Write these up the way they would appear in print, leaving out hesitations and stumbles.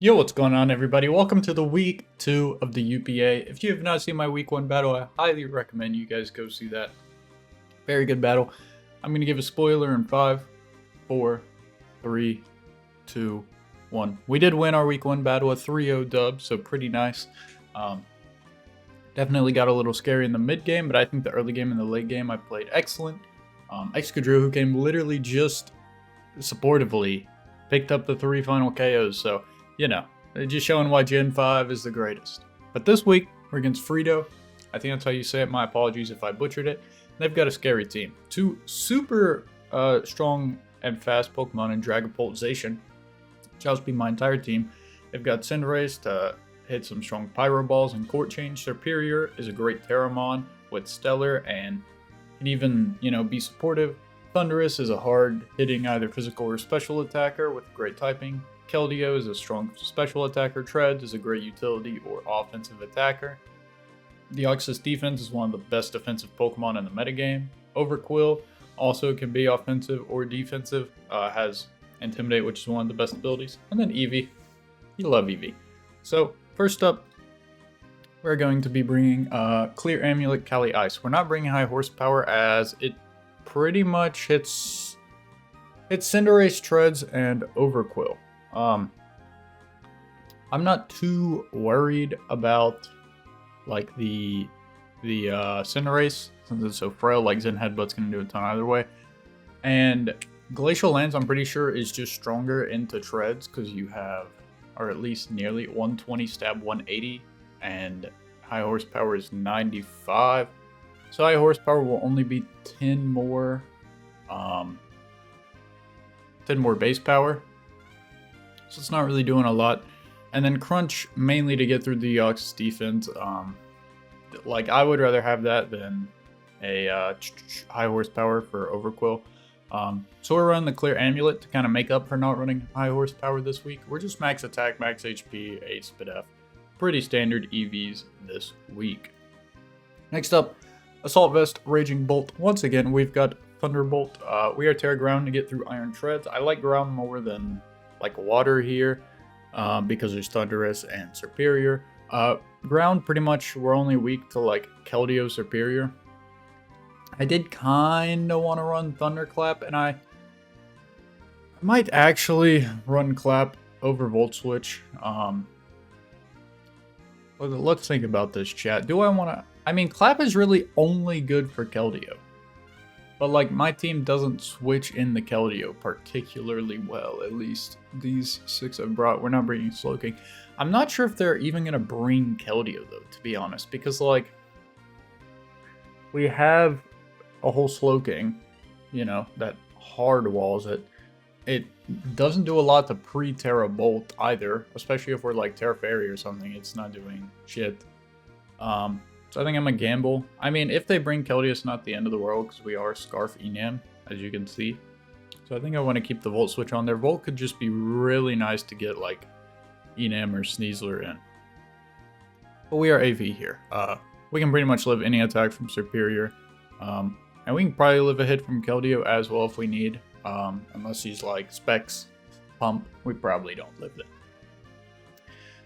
Yo, what's going on, everybody? Welcome to the week 2 of the UPA. If you have not seen my week 1 battle, I highly recommend you guys go see that. Very good battle. I'm going to give a spoiler in 5, 4, 3, 2, 1. We did win our week 1 battle, a 3-0 dub, so pretty nice. Definitely got a little scary in the mid game, but I think the early game and the late game I played excellent. Excadrill, who came literally just supportively, picked up the 3 final KOs, so you know, just showing why Gen 5 is the greatest. But this week, we're against Frito. I think that's how you say it. My apologies if I butchered it. They've got a scary team. 2 super strong and fast Pokemon in Dragapultization, which helps be my entire team. They've got Cinderace to hit some strong Pyro Balls and Court Change. Superior is a great Terramon with Stellar and can even, be supportive. Thundurus is a hard-hitting either physical or special attacker with great typing. Keldeo is a strong special attacker. Treads is a great utility or offensive attacker. Deoxys defense is one of the best defensive Pokemon in the metagame. Overquill also can be offensive or defensive. Has Intimidate, which is one of the best abilities. And then Eevee. You love Eevee. So, first up, we're going to be bringing Clear Amulet Cali Ice. We're not bringing high horsepower as it pretty much hits Cinderace, Treads, and Overquill. I'm not too worried about like the Cinderace since it's so frail. Like Zen Headbutt's gonna do a ton either way, and Glacial Lance I'm pretty sure is just stronger into Treads because you have, or at least nearly 120 stab 180, and high horsepower is 95. So high horsepower will only be 10 more base power. So it's not really doing a lot. And then Crunch mainly to get through the Deoxys defense. Like I would rather have that than a high horsepower for Overquill. So we're running the Clear Amulet to kind of make up for not running high horsepower this week. We're just max attack, max HP, 8 Spit F. Pretty standard EVs this week. Next up, Assault Vest, Raging Bolt. Once again, we've got Thunderbolt. We are Terra Ground to get through Iron Treads. I like Ground more than like water here because there's Thundurus and Superior. Ground, pretty much we're only weak to like Keldeo Superior. I did kind of want to run Thunderclap, and I might actually run Clap over Volt Switch. Let's think about this, chat. Do I want to? I mean, Clap is really only good for Keldeo. But like my team doesn't switch in the Keldeo particularly well. At least these 6 I've brought. We're not bringing Slowking. I'm not sure if they're even gonna bring Keldeo though, to be honest, because like we have a whole Slowking, that hard walls it. It doesn't do a lot to pre-Terra Bolt either, especially if we're like Terra Fairy or something. It's not doing shit. So I think I'm a gamble. I mean, if they bring Keldeo, it's not the end of the world because we are Scarf Enam, as you can see. So I think I want to keep the Volt Switch on there. Volt could just be really nice to get like Enam or Sneasler in. But we are AV here. We can pretty much live any attack from Superior. And we can probably live a hit from Keldeo as well if we need. Unless he's like Specs, Pump, we probably don't live there.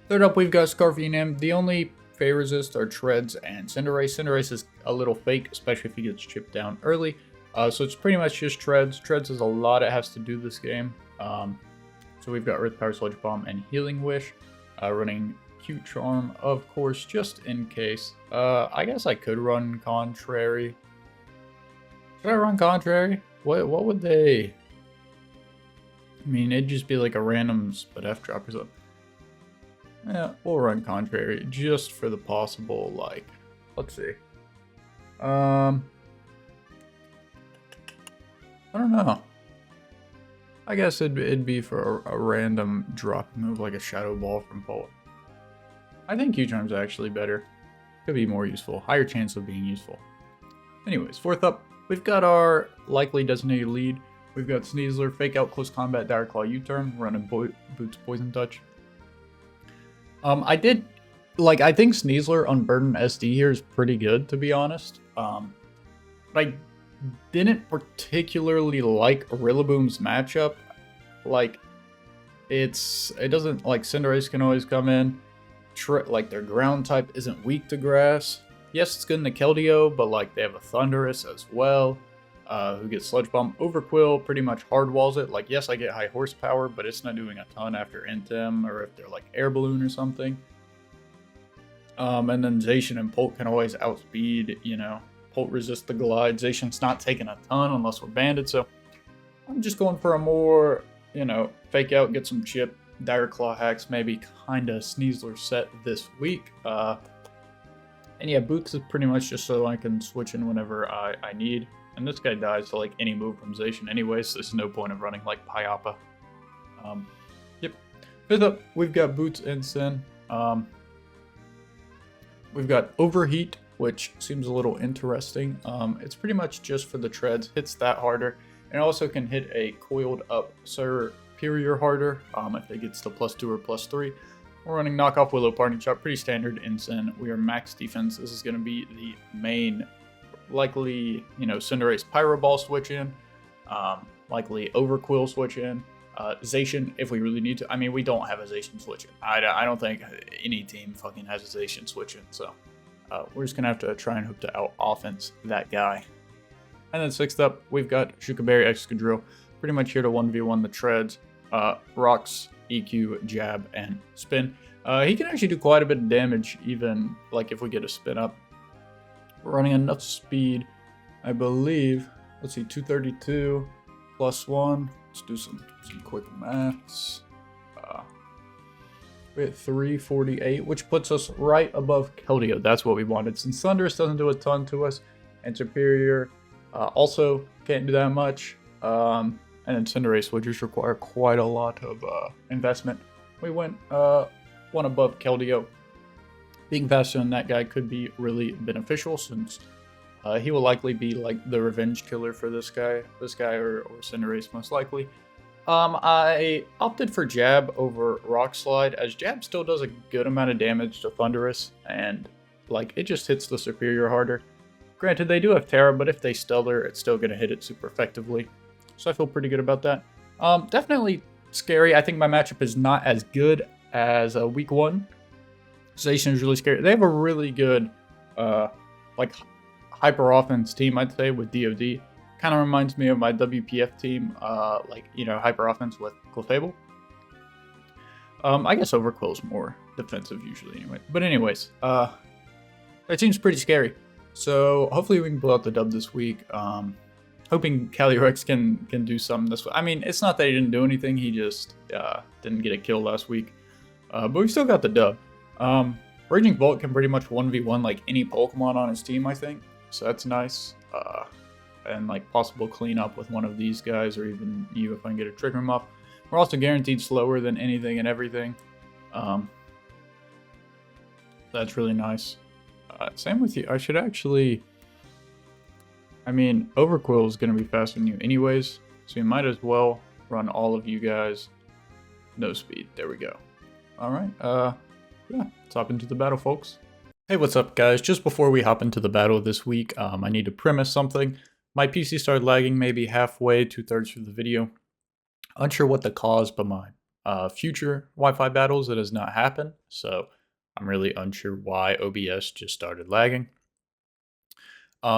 Third up, we've got Scarf Enam. The only Fey resist are Treads and Cinderace. Cinderace is a little fake, especially if he gets chipped down early. So it's pretty much just Treads. Treads is a lot it has to do this game. So we've got Earth Power, Sludge Bomb, and Healing Wish. Running Cute Charm, of course, just in case. I guess I could run Contrary. Should I run Contrary? What would they? I mean, it'd just be like a random Spit F drop or something. Yeah, we'll run Contrary just for the possible, like, let's see. I don't know. I guess it'd be for a random drop move like a Shadow Ball from Poet. I think Q-Charm's actually better. Could be more useful. Higher chance of being useful. Anyways, fourth up, we've got our likely designated lead. We've got Sneasler, Fake Out, Close Combat, Dire Claw, U-Turn, running Boots, Poison Touch. I think Sneasler on Burden SD here is pretty good, to be honest. But I didn't particularly like Rillaboom's matchup. Like, it doesn't, like, Cinderace can always come in. Like, their ground type isn't weak to grass. Yes, it's good in the Keldeo, but like they have a Thundurus as well, who gets Sludge Bomb. Overquill pretty much hard walls it. Like, yes, I get high horsepower, but it's not doing a ton after Intem or if they're like Air Balloon or something. And then Zacian and Polt can always outspeed, you know. Polt resist the glide. Zacian's not taking a ton unless we're banded, so I'm just going for a more, you know, fake out, get some chip, Dire Claw hacks, maybe kinda Sneasler set this week. And yeah, Boots is pretty much just so I can switch in whenever I need. And this guy dies to like any move from Zacian anyway, so there's no point of running like Pyappa. Yep. Fifth up, we've got Boots and Sin. We've got Overheat, which seems a little interesting. It's pretty much just for the treads, hits that harder, and also can hit a coiled up superior harder if it gets to +2 or +3. We're running Knockoff Willow Party Chop, pretty standard in Sin. We are max defense. This is going to be the main, likely, you know, Cinderace Pyro Ball switch in, likely Overquill switch in, Zacian if we really need to. I mean, we don't have a Zacian switch in. I don't think any team fucking has a Zacian switch in, so we're just going to have to try and hope to out-offense that guy. And then sixth up, we've got Shukaberry Excadrill, pretty much here to 1v1 the treads, Rocks, EQ, Jab, and Spin. He can actually do quite a bit of damage, even like if we get a spin up. We're running enough speed, I believe. Let's see, 232 +1. Let's do some quick maths. We're at 348, which puts us right above Keldeo. That's what we wanted. Since Thundurus doesn't do a ton to us, and Superior also can't do that much. And then Cinderace would just require quite a lot of investment. We went one above Keldeo. Being faster than that guy could be really beneficial, since he will likely be like the revenge killer for this guy or Cinderace most likely. I opted for Jab over Rock Slide, as Jab still does a good amount of damage to Thundurus, and like it just hits the superior harder. Granted, they do have TERA, but if they Stellar, it's still going to hit it super effectively. So I feel pretty good about that. Definitely scary. I think my matchup is not as good as week 1. Zacian is really scary. They have a really good like hyper offense team, I'd say, with DoD. Kind of reminds me of my WPF team, like, you know, hyper offense with Clefable. I guess Overquill is more defensive usually anyway. But anyways, that seems pretty scary. So hopefully we can pull out the dub this week. Hoping Calyrex can do something this way. I mean, it's not that he didn't do anything. He just didn't get a kill last week. But we still got the dub. Raging Bolt can pretty much 1v1 like any Pokemon on his team, I think. So that's nice. And like possible cleanup with one of these guys, or even you if I can get a Trick Room off. We're also guaranteed slower than anything and everything. That's really nice. Same with you. I should actually... I mean, Overquill is going to be faster than you anyways, so you might as well run all of you guys no speed. There we go. Alright, yeah, let's hop into the battle, folks. Hey, what's up, guys? Just before we hop into the battle this week, I need to premise something. My PC started lagging maybe halfway, 2/3 through the video. Unsure what the cause, but my future Wi-Fi battles, it has not happened, so I'm really unsure why OBS just started lagging.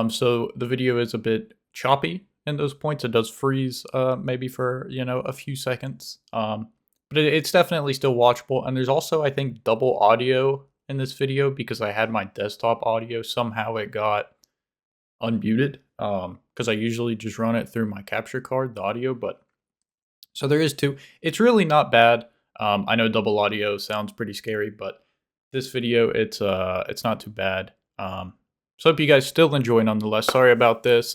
So the video is a bit choppy in those points. It does freeze maybe for, you know, a few seconds. But it's definitely still watchable. And there's also, I think, double audio in this video because I had my desktop audio. Somehow it got unmuted because I usually just run it through my capture card, the audio. But so there is two. It's really not bad. I know double audio sounds pretty scary, but this video, it's not too bad. So hope you guys still enjoy nonetheless. Sorry about this.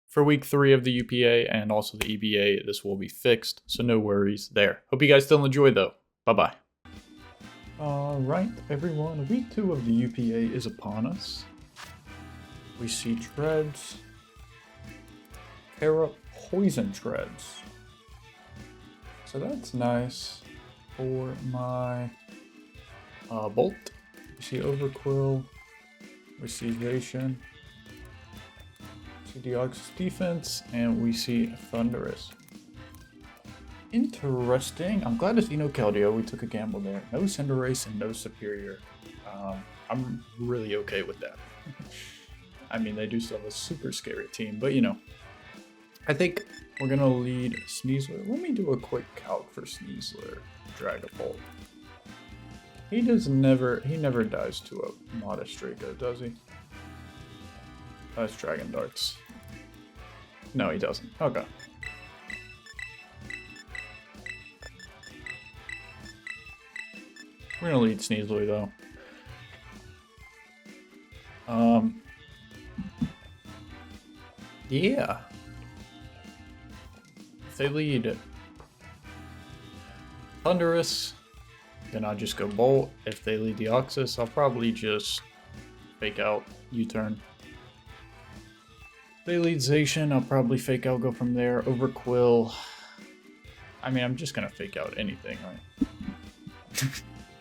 For week 3 of the UPA and also the EBA, this will be fixed, so no worries there. Hope you guys still enjoy though. Bye-bye. Alright, everyone. Week 2 of the UPA is upon us. We see treads. TERA Poison treads. So that's nice for my Bolt. We see Overquill. We see Zacian, we see Deoxys defense, and we see Thundurus. Interesting. I'm glad to see no Keldeo. We took a gamble there. No Cinderace and no Superior. I'm really okay with that. I mean, they do still have a super scary team, but you know. I think we're gonna lead Sneasler. Let me do a quick calc for Sneasler. Dragapult. He never dies to a modest Draco, does he? That's Dragon Darts. No, he doesn't. Okay. We're gonna lead Sneasler though. Yeah. If they lead Thundurus, then I'll just go Bolt. If they lead Deoxys, I'll probably just fake out U-turn. If they lead Zacian, I'll probably fake out, go from there. Overquill. I mean, I'm just gonna fake out anything, right?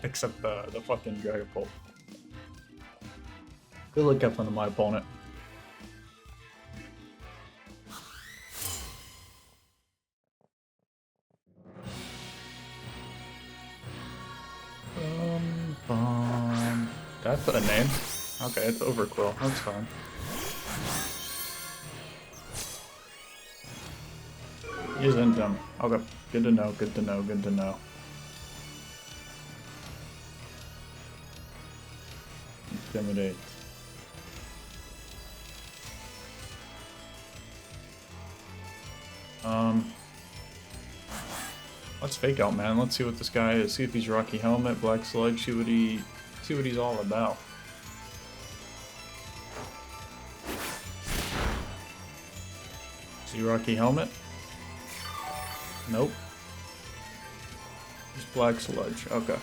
Except the fucking Dragapult. Good luck up on my opponent. That's a name. Okay, it's Overquill. That's fine. He's in them. Okay, good to know, good to know, good to know. Intimidate. Let's fake out, man. Let's see what this guy is. See if he's Rocky Helmet, Black Sludge. See what he's all about. See Rocky Helmet? Nope. Just Black Sludge. Okay.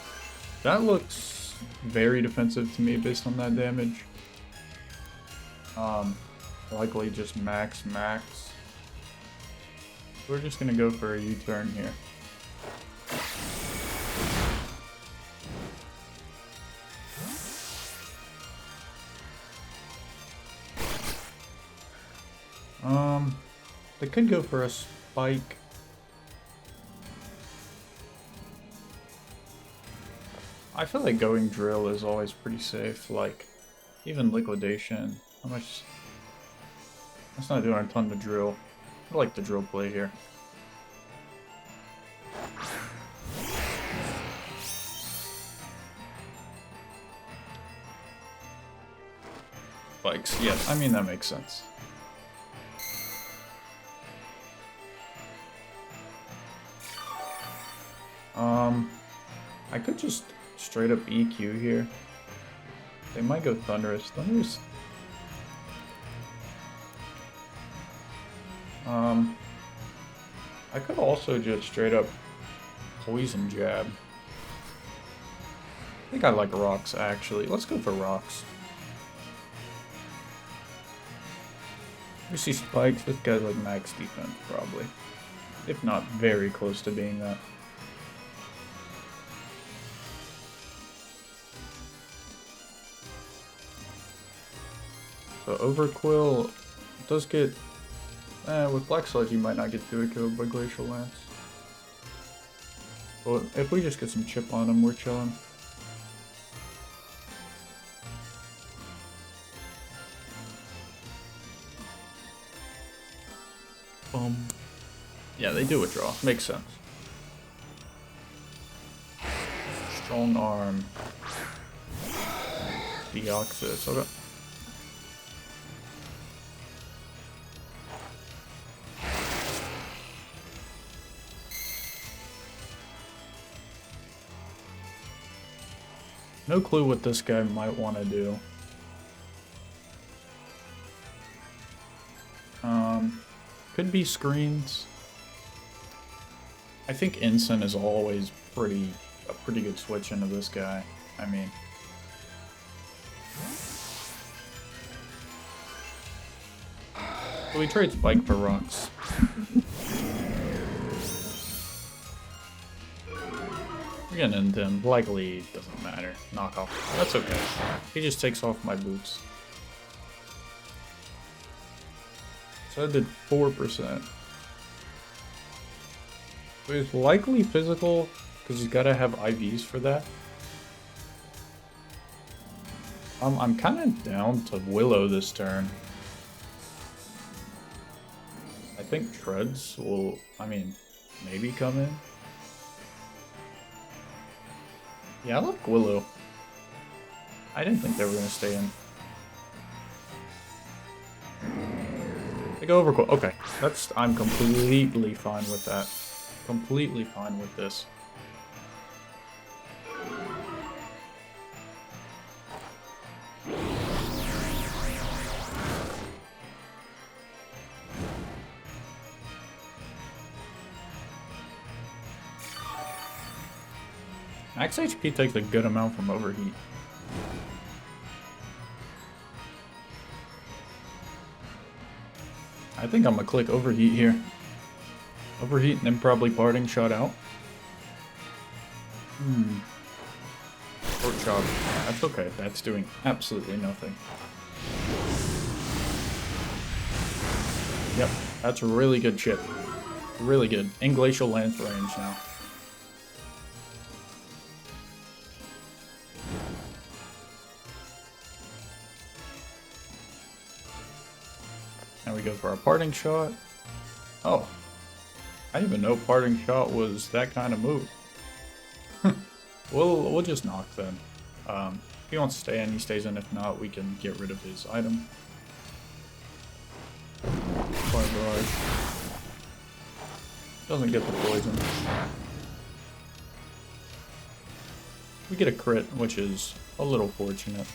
That looks very defensive to me based on that damage. Likely just max. We're just gonna go for a U-turn here. They could go for a spike. I feel like going drill is always pretty safe, like even liquidation. How much? That's not doing a ton to drill. I like the drill play here. Spikes, yeah, I mean that makes sense. I could just straight up EQ here. They might go Thundurus. I could also just straight up Poison Jab. I think I like Rocks actually. Let's go for Rocks. We see Spikes. This guy's like max defense probably. If not very close to being that. So Overquill does get... with Black Sludge you might not get through it killed by Glacial Lance. But if we just get some chip on him, we're chilling. Yeah, they do withdraw. Makes sense. Strong Arm. Deoxys. Okay. No clue what this guy might want to do. Could be screens. I think Ensign is always a pretty good switch into this guy. I mean, so we trade Spike for Rocks. We're getting into him. Likely doesn't matter. Knock off. That's okay. He just takes off my boots. So I did 4%. So he's likely physical, because he's got to have IVs for that. I'm kind of down to Willow this turn. I think Treads will, I mean, maybe come in. Yeah, I like Willow. I didn't think they were going to stay in. They go overcoat. Okay, I'm completely fine with that. Completely fine with this. Max HP takes a good amount from overheat. I think I'm gonna click overheat here. Overheat and then probably parting shot out. Short chop. That's okay. That's doing absolutely nothing. Yep, that's a really good chip. Really good. In Glacial Lance range now. Now we go for our parting shot. Oh. I didn't even know parting shot was that kind of move. We'll just knock then. If he wants to stay in, he stays in. If not, we can get rid of his item. Fire barrage. Doesn't get the poison. We get a crit, which is a little fortunate.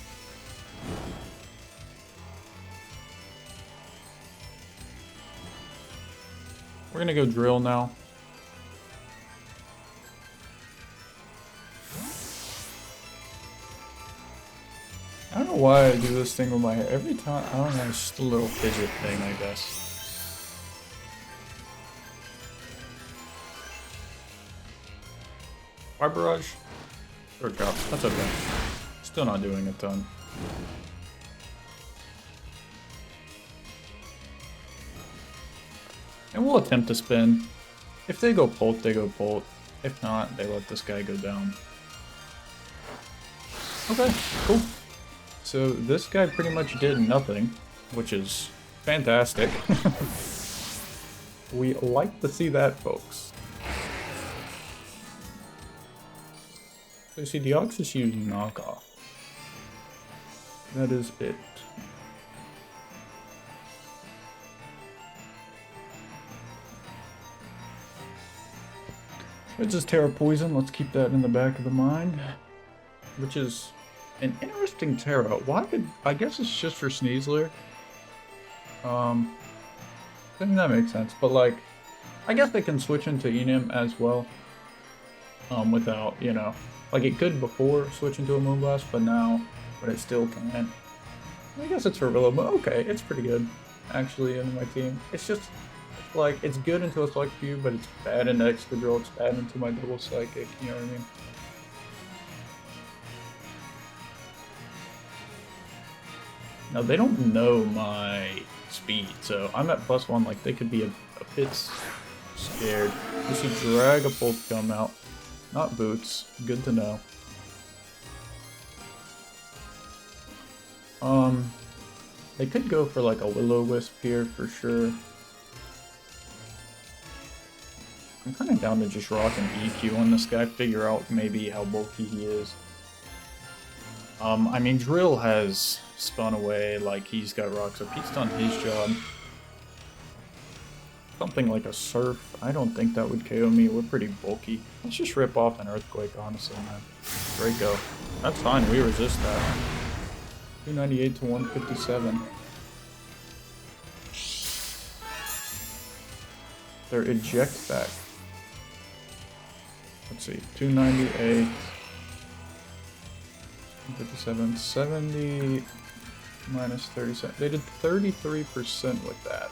We're gonna go drill now. I don't know why I do this thing with my hair. Every time, I don't know, it's just a little fidget thing, I guess. Fire barrage? Or drop. That's okay. Still not doing a ton. And we'll attempt to spin. If they go Bolt, they go Bolt. If not, they let this guy go down. Okay, cool. So this guy pretty much did nothing, which is fantastic. We like to see that, folks. So you see, Deoxys used knockoff. That is it. It's just TERA poison. Let's keep that in the back of the mind. Which is an interesting TERA. Why did... I guess it's just for Sneasler. I mean, that makes sense. But, like, I guess they can switch into Enim as well. Without, you know... Like, it could before switch into a Moonblast, but now... But it still can't. I guess it's for Willow, but okay. It's pretty good, actually, in my team. It's just... Like, it's good into a select few, but it's bad into Excadrill, it's bad into my double psychic, you know what I mean? Now, they don't know my speed, so I'm at +1, like, they could be a bit scared. We see Dragapult come out, not Boots, good to know. They could go for, like, a Will-O-Wisp here, for sure. I'm kind of down to just rock an EQ on this guy, figure out maybe how bulky he is. I mean, Drill has spun away, like, he's got rocks up. He's done his job. Something like a Surf, I don't think that would KO me. We're pretty bulky. Let's just rip off an Earthquake, honestly, man. Draco. That's fine, we resist that. 298 to 157. Their eject back. Let's see, 298, 57, 70, minus 37. They did 33% with that.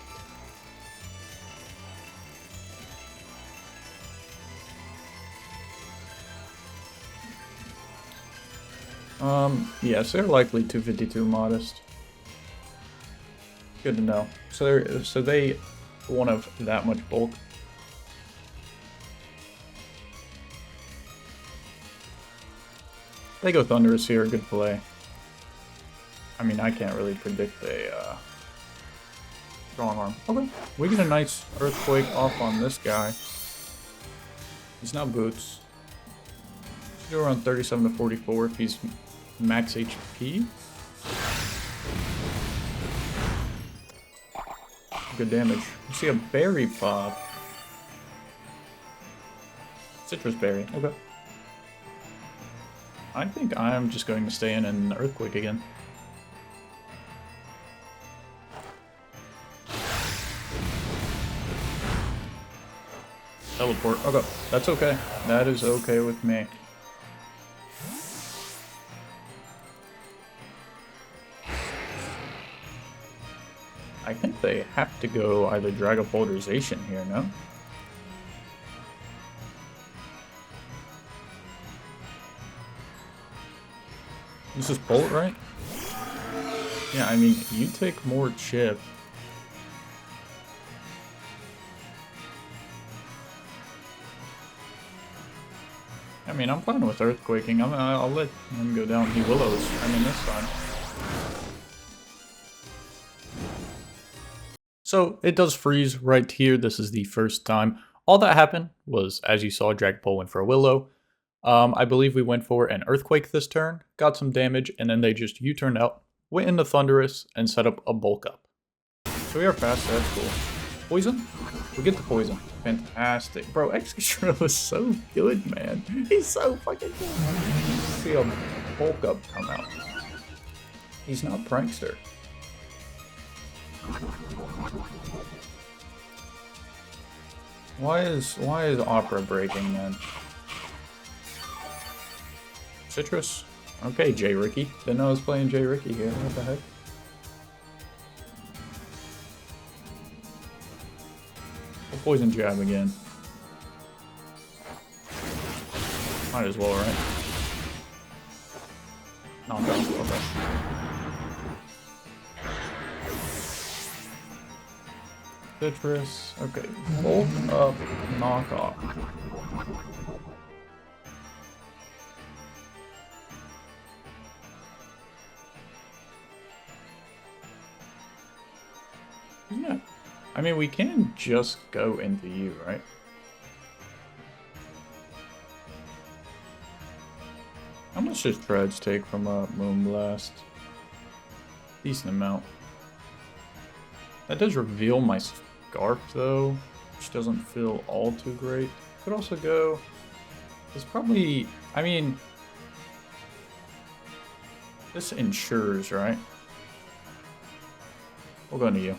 Yes, they're likely 252 modest. Good to know. So they won't have that much bulk. They go Thunderous here, good play. I mean, I can't really predict a strong arm. Okay, we get a nice Earthquake off on this guy. He's now Boots. Should go around 37 to 44 if he's max HP. Good damage. You see a Berry pop. Citrus Berry, okay. I think I'm just going to stay in an Earthquake again. Teleport. Okay, that's okay. That is okay with me. I think they have to go either Dragapulverization here, no? This is Bolt, right? Yeah, I mean, you take more chip. I mean, I'm fine with Earthquaking. I'll let him go down. He Willows. I mean, this time. So, it does freeze right here. This is the first time. All that happened was, as you saw, Dragapult went for a Willow. I believe we went for an Earthquake this turn, got some damage, and then they just U-turned out, went into Thunderous, and set up a Bulk Up. So we are fast, that's cool. Poison? We get the Poison. Fantastic. Bro, Excadrill is so good, man. He's so fucking good. See a Bulk Up come out. He's not Prankster. Why is Opera breaking, man? Citrus? Okay, J. Ricky. Didn't know I was playing J. Ricky here. What the heck? We'll Poison Jab again. Might as well, right? Knockoff. Okay. Citrus. Okay. Bulk up. Knockoff. Yeah. I mean, we can just go into you, right? How much does Dredge take from a Moonblast? Decent amount. That does reveal my Scarf, though, which doesn't feel all too great. Could also go... It's probably... I mean... This ensures, right? We'll go into you.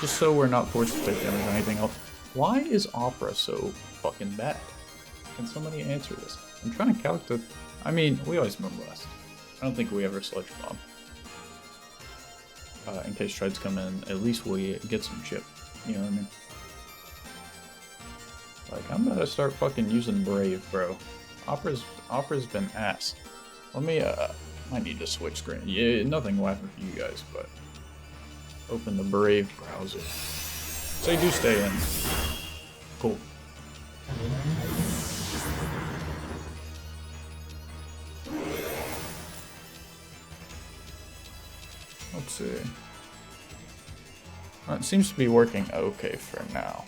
Just so we're not forced to take damage or anything else. Why is Opera so fucking bad? Can somebody answer this? I'm trying to calculate. I mean, we always Moonblast. I don't think we ever Sludge Bomb. In case Treads come in, at least we get some chip. You know what I mean? Like, I'm gonna start fucking using Brave, bro. Opera's been ass. Let me, I need to switch screen. Yeah, nothing will happen for you guys, but... Open the Brave browser. So you do stay in. Cool. Let's see. Well, it seems to be working okay for now.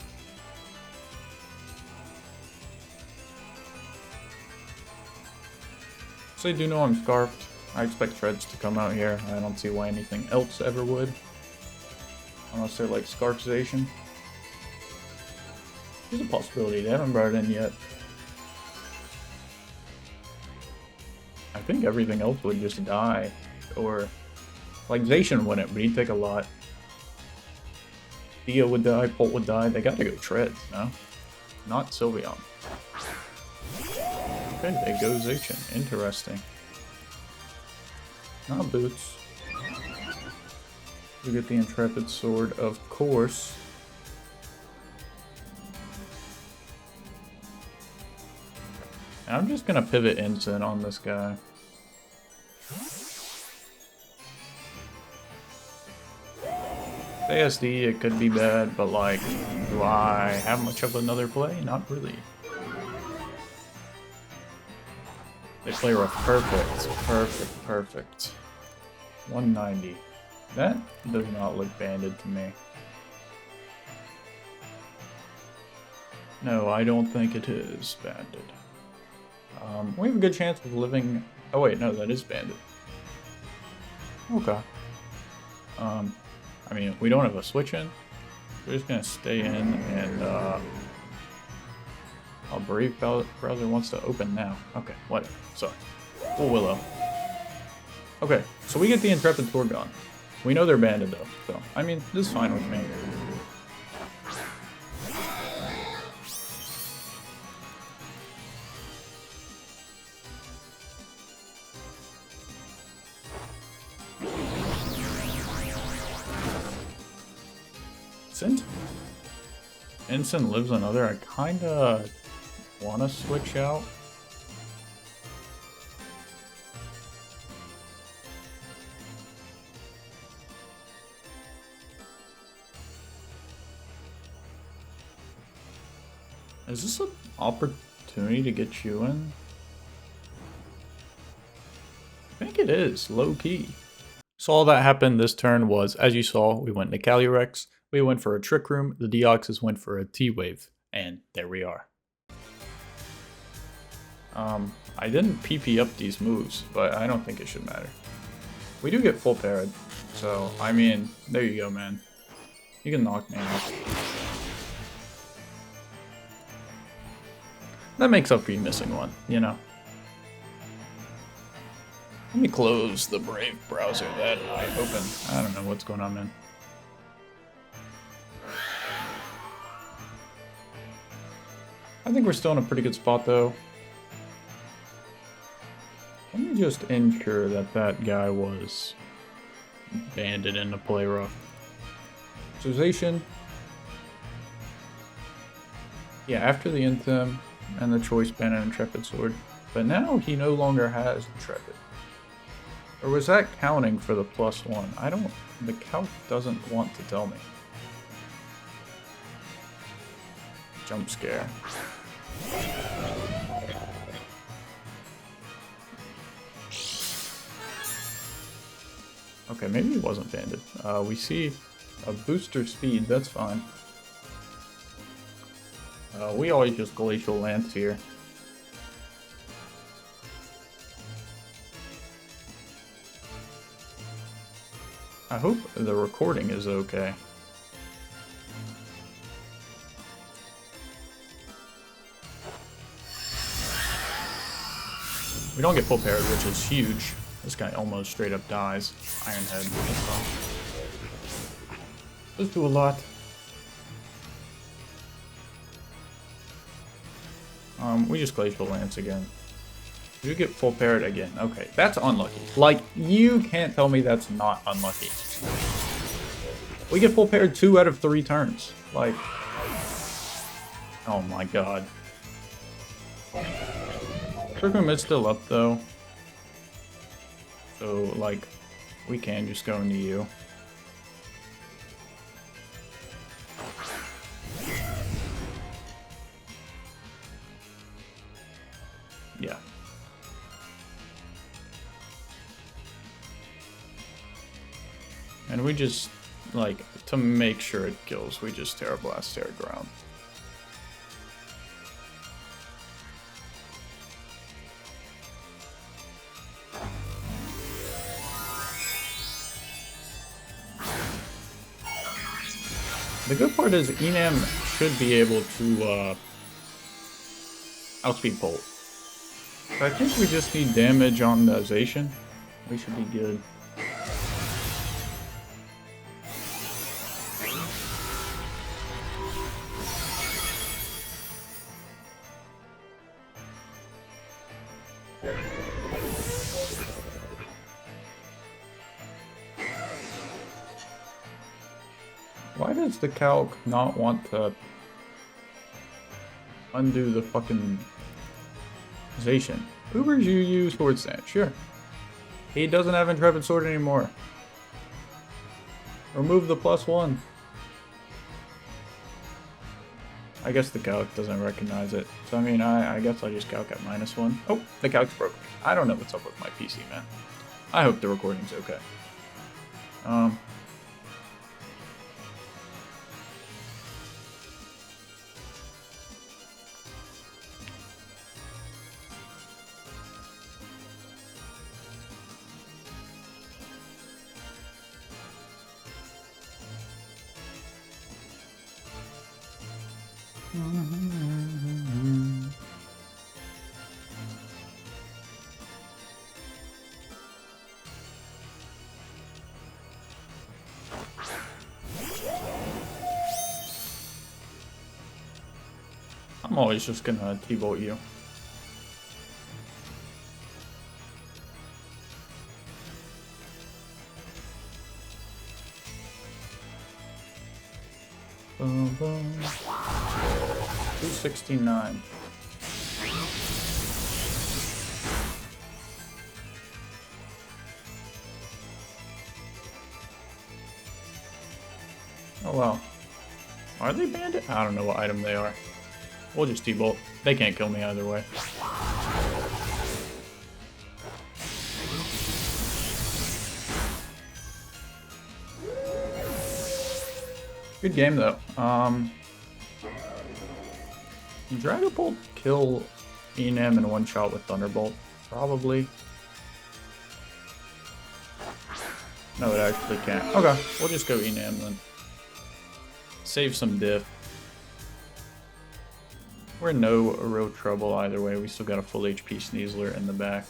So you do know I'm Scarfed. I expect Treads to come out here. I don't see why anything else ever would. Unless they're like Scarfization. There's a possibility. They haven't brought it in yet. I think everything else would just die. Or, like, Zacian wouldn't, but he'd take a lot. Dia would die, Bolt would die. They gotta go Treads, no? Not Sylveon. Okay, they go Zacian. Interesting. Not Boots. We get the Intrepid Sword, of course. And I'm just gonna pivot Instant on this guy. ASD, it could be bad, but like, do I have much of another play? Not really. They play rough. Perfect. Perfect. Perfect. 190. That does not look banded to me. No, I don't think it is banded. We have a good chance of living... Oh wait, no, that is banded. Okay. I mean, we don't have a switch in. We're just gonna stay in and, I'll Brave Browser wants to open now. Okay, whatever. Sorry. Full Willow. Okay, so we get the Intrepid Torgon. We know they're banded though, so, I mean, this is fine with me. Since Ensign lives another, I kinda wanna switch out. Is this an opportunity to get you in? I think it is, low key. So all that happened this turn was, as you saw, we went to Calyrex, we went for a Trick Room, the Deoxys went for a T-Wave, and there we are. I didn't PP up these moves, but I don't think it should matter. We do get full parried, so, I mean, there you go, man. You can knock me out. That makes up for you missing one, you know. Let me close the Brave browser that I opened. I don't know what's going on, man. I think we're still in a pretty good spot, though. Let me just ensure that that guy was banded into play rough. Socialization. Yeah, after the Anthem and the Choice Band and Intrepid Sword. But now he no longer has Intrepid. Or was that counting for the +1? I don't... The calc doesn't want to tell me. Jump scare. Okay, maybe he wasn't banded. We see a booster speed, that's fine. We always just Glacial Lance here. I hope the recording is okay. We don't get full parried, which is huge. This guy almost straight up dies. Iron Head. Does do a lot. We just Glacial Lance again. You get full parried again. Okay, that's unlucky. Like, you can't tell me that's not unlucky. We get full parried 2 out of 3 turns. Like, oh my god. Trick Room is still up though. So, like, we can just go into you. Yeah. And we just, like, to make sure it kills, we just Terra Blast, Terra Ground. The good part is Enam should be able to outspeed Bolt. So I think we just need damage on the Zacian. We should be good. Why does the calc not want to undo the fucking Zacian? Uber's UU Sword Stand, sure. He doesn't have Intrepid Sword anymore. Remove the +1. I guess the calc doesn't recognize it. So I mean, I guess I just calc at -1. Oh, the calc's broken. I don't know what's up with my PC, man. I hope the recording's okay. I'm always just gonna T-bolt you. Boom, boom. 269. Oh wow. Are they bandit? I don't know what item they are. We'll just T-bolt. They can't kill me either way. Good game though. Dragon Bolt kill Enam in one shot with Thunderbolt? Probably. No, it actually can't. Okay, we'll just go Enam then. Save some diff. We're in no real trouble either way. We still got a full HP Sneasler in the back.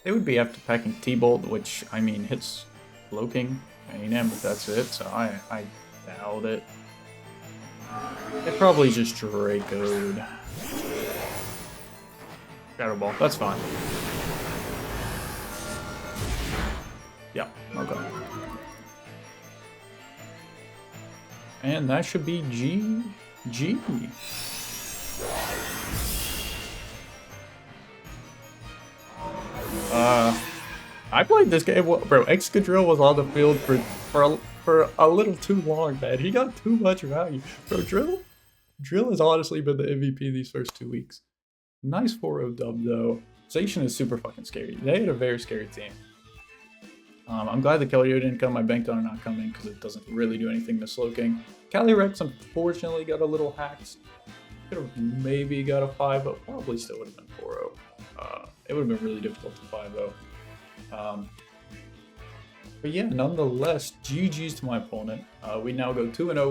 They would be after packing T-Bolt, which, I mean, hits Cloaking Enam, but that's it, so I doubt it. They probably just Draco'd. Shadow Ball, that's fine. Yeah, okay. And that should be GG. I played this game, bro. Excadrill was on the field for a little too long, man. He got too much value. Bro, Drill has honestly been the MVP these first 2 weeks. Nice 4-0 dub, though. Zacian is super fucking scary. They had a very scary team. I'm glad the Keldeo didn't come. I banked on it not coming because it doesn't really do anything to Slowking. Calyrex unfortunately got a little hacked. Could have maybe got a 5-0. Probably still would have been 4-0. It would have been really difficult to 5-0. But yeah, nonetheless, GG's to my opponent. We now go 2-0.